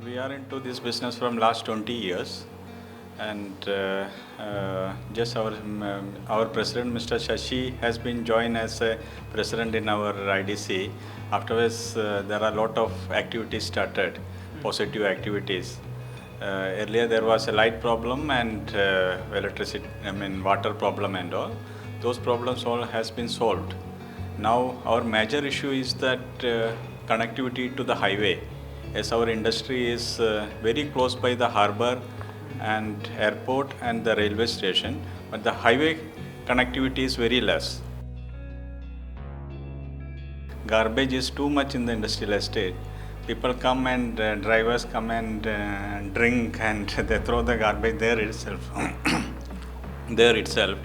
We are into this business from last 20 years, and just our president, Mr. Shashi, has been joined as a president in our IDC. Afterwards, there are a lot of activities started, positive activities. Earlier, there was a light problem and water problem and all. Those problems all has been solved. Now, our major issue is that connectivity to the highway, as our industry is very close by the harbor and airport and the railway station, but the highway connectivity is very less. Garbage is too much in the industrial estate. People come and drivers come and drink and they throw the garbage there itself. there itself.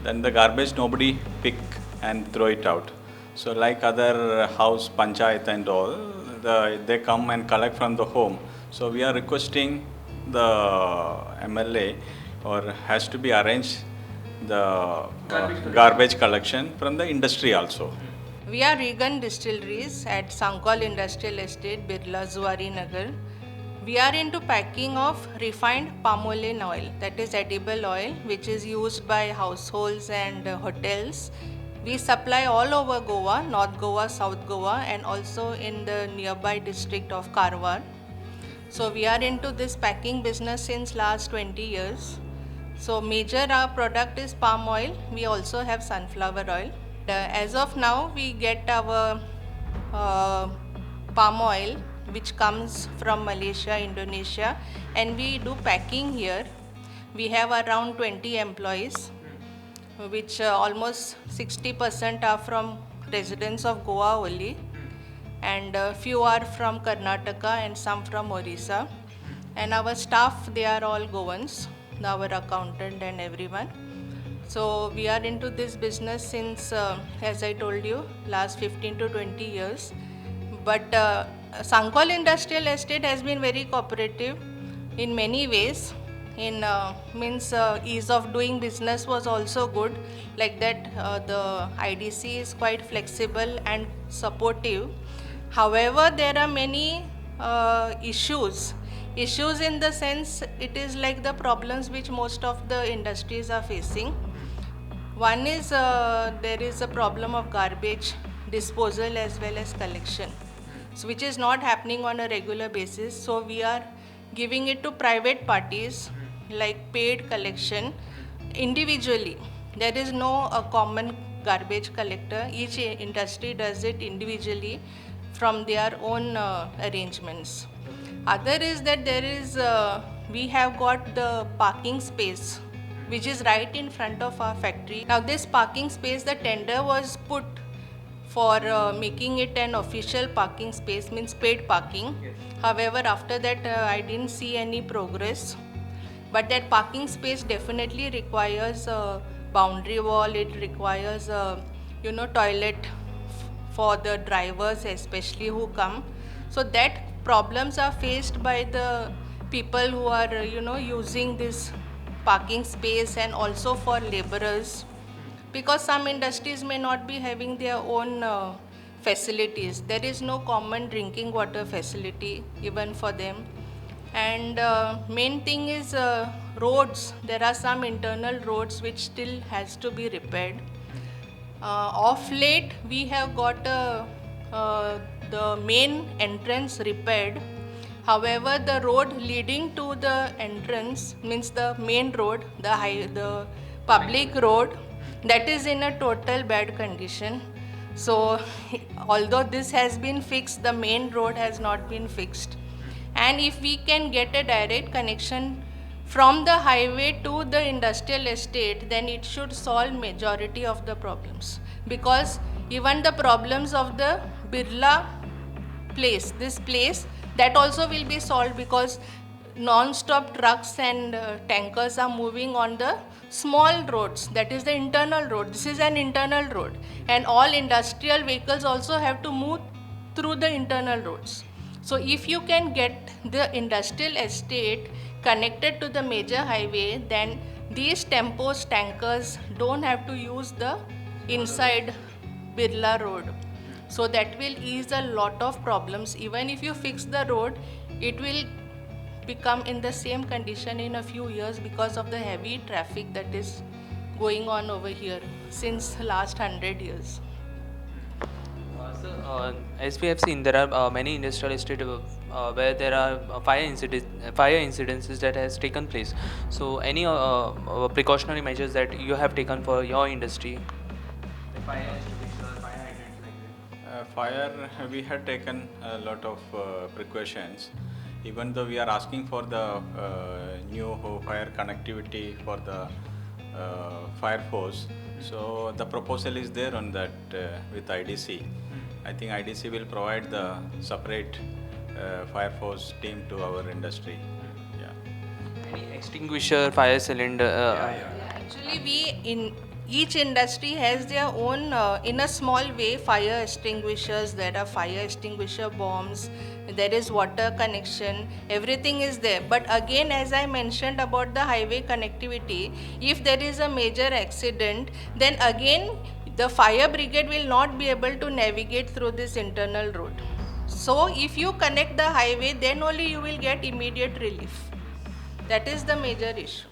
Then the garbage nobody pick and throw it out. So like other house panchayat and all, they come and collect from the home. So we are requesting the MLA or has to be arranged the garbage collection from the industry also. We are vegan distilleries at Sacoale Industrial Estate, Birla Zuari Nagar. We are into packing of refined palm oil, that is edible oil, which is used by households and hotels. We supply all over Goa, North Goa, South Goa, and also in the nearby district of Karwar. So we are into this packing business since last 20 years. So major our product is palm oil. We also have sunflower oil. As of now, we get our palm oil which comes from Malaysia, Indonesia, and we do packing here. We have around 20 employees, which almost 60% are from residents of Goa only, and few are from Karnataka and some from Orissa. And our staff, they are all Goans, our accountant and everyone. So we are into this business since, as I told you, last 15 to 20 years. But Sacoale Industrial Estate has been very cooperative in many ways. In ease of doing business was also good. Like that, the IDC is quite flexible and supportive. However, there are many issues. Issues in the sense, it is like the problems which most of the industries are facing. One is there is a problem of garbage disposal as well as collection, so which is not happening on a regular basis. So we are giving it to private parties, like paid collection individually. There is no common garbage collector. Each industry does it individually from their own arrangements. Other is that there is we have got the parking space which is right in front of our factory. Now this parking space, the tender was put for making it an official parking space, means paid parking. Yes. However, after that I didn't see any progress. But that parking space definitely requires a boundary wall, it requires a toilet for the drivers especially who come. So that problems are faced by the people who are using this parking space, and also for laborers, because some industries may not be having their own facilities. There is no common drinking water facility even for them. And main thing is roads. There are some internal roads which still has to be repaired. Of late, we have got the main entrance repaired. However, the road leading to the entrance, means the main road, the public road, that is in a total bad condition. So, although this has been fixed, the main road has not been fixed. And if we can get a direct connection from the highway to the industrial estate, then it should solve majority of the problems. Because even the problems of the Birla place, this place, that also will be solved, because non-stop trucks and tankers are moving on the small roads, that is the internal road. This is an internal road, and all industrial vehicles also have to move through the internal roads. So if you can get the industrial estate connected to the major highway, then these tempos, tankers don't have to use the inside Birla road. So that will ease a lot of problems. Even if you fix the road, it will become in the same condition in a few years because of the heavy traffic that is going on over here since last 100 years. As we have seen, there are many industrial estates where there are fire incidences that has taken place. So, any precautionary measures that you have taken for your industry? Fire extinguisher, fire hydrants like that. Fire, we had taken a lot of precautions. Even though we are asking for the new fire connectivity for the fire force, so the proposal is there on that with IDC. I think IDC will provide the separate fire force team to our industry. Yeah. Any extinguisher, fire cylinder? Actually, we in each industry has their own, in a small way, fire extinguishers. There are fire extinguisher bombs. There is water connection. Everything is there. But again, as I mentioned about the highway connectivity, if there is a major accident, then again the fire brigade will not be able to navigate through this internal road. So if you connect the highway, then only you will get immediate relief. That is the major issue.